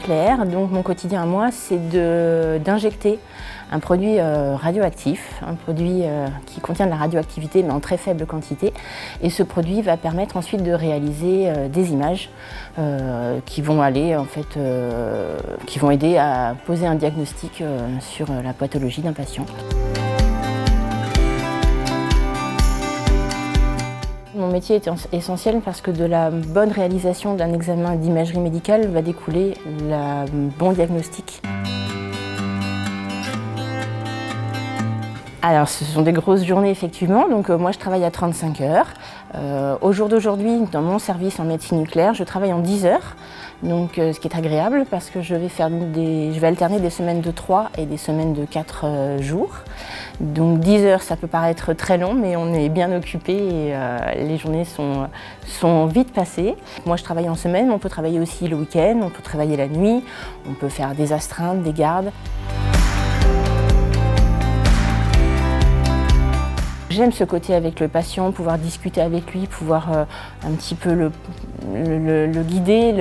nucléaire, donc mon quotidien à moi, c'est d'injecter un produit radioactif, un produit qui contient de la radioactivité mais en très faible quantité. Et ce produit va permettre ensuite de réaliser des images qui vont qui vont aider à poser un diagnostic sur la pathologie d'un patient. Mon métier est essentiel parce que de la bonne réalisation d'un examen d'imagerie médicale va découler le bon diagnostic. Alors ce sont des grosses journées effectivement, donc moi je travaille à 35 heures. Au jour d'aujourd'hui, dans mon service en médecine nucléaire, je travaille en 10 heures, donc, ce qui est agréable parce que je vais alterner des semaines de 3 et des semaines de 4 jours. Donc 10 heures, ça peut paraître très long, mais on est bien occupé et les journées sont vite passées. Moi je travaille en semaine, on peut travailler aussi le week-end, on peut travailler la nuit, on peut faire des astreintes, des gardes. J'aime ce côté avec le patient, pouvoir discuter avec lui, pouvoir un petit peu le guider,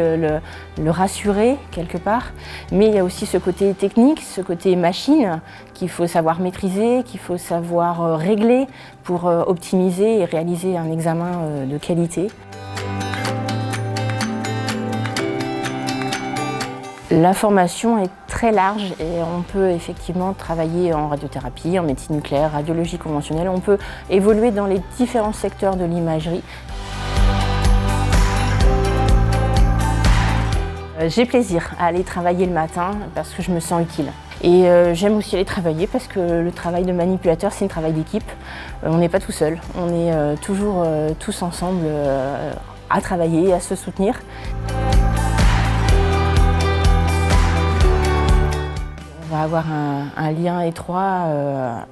le rassurer quelque part. Mais il y a aussi ce côté technique, ce côté machine qu'il faut savoir maîtriser, qu'il faut savoir régler pour optimiser et réaliser un examen de qualité. La formation est très large et on peut effectivement travailler en radiothérapie, en médecine nucléaire, radiologie conventionnelle. On peut évoluer dans les différents secteurs de l'imagerie. J'ai plaisir à aller travailler le matin parce que je me sens utile. Et j'aime aussi aller travailler parce que le travail de manipulateur, c'est un travail d'équipe. On n'est pas tout seul, on est toujours tous ensemble à travailler, à se soutenir. On va avoir un lien étroit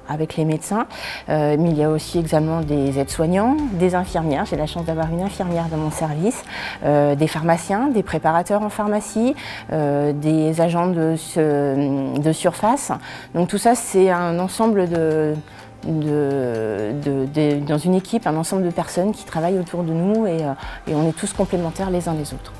avec les médecins, mais il y a aussi également des aides-soignants, des infirmières. J'ai la chance d'avoir une infirmière dans mon service, des pharmaciens, des préparateurs en pharmacie, des agents de surface. Donc tout ça, c'est un ensemble dans une équipe, un ensemble de personnes qui travaillent autour de nous et on est tous complémentaires les uns les autres.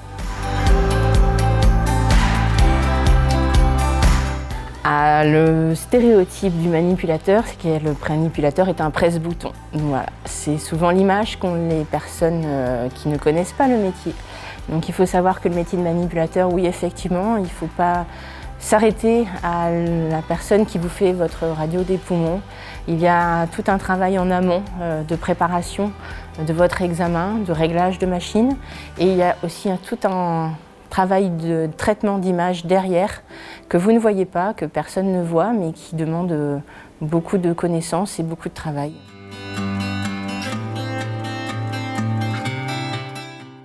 Le stéréotype du manipulateur, c'est que le manipulateur est un presse-bouton. Voilà. C'est souvent l'image qu'ont les personnes qui ne connaissent pas le métier. Donc il faut savoir que le métier de manipulateur, oui effectivement, il ne faut pas s'arrêter à la personne qui vous fait votre radio des poumons. Il y a tout un travail en amont de préparation de votre examen, de réglage de machine, et il y a aussi tout un travail de traitement d'image derrière que vous ne voyez pas, que personne ne voit, mais qui demande beaucoup de connaissances et beaucoup de travail.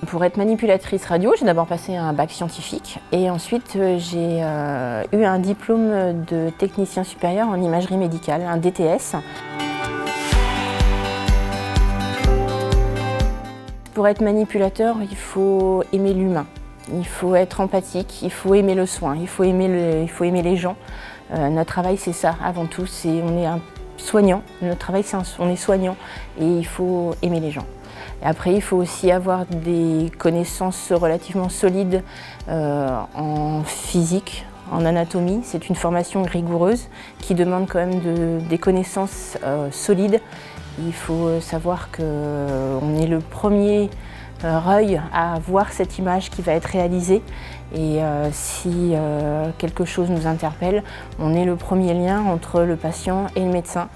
Pour être manipulatrice radio, j'ai d'abord passé un bac scientifique et ensuite j'ai eu un diplôme de technicien supérieur en imagerie médicale, un DTS. Pour être manipulateur, il faut aimer l'humain. Il faut être empathique, il faut aimer le soin, il faut aimer les gens. Notre travail, c'est ça avant tout, on est un soignant. Notre travail, on est soignant et il faut aimer les gens. Et après, il faut aussi avoir des connaissances relativement solides en physique, en anatomie. C'est une formation rigoureuse qui demande quand même des connaissances solides. Il faut savoir qu'on est le premier œil à voir cette image qui va être réalisée et si quelque chose nous interpelle, on est le premier lien entre le patient et le médecin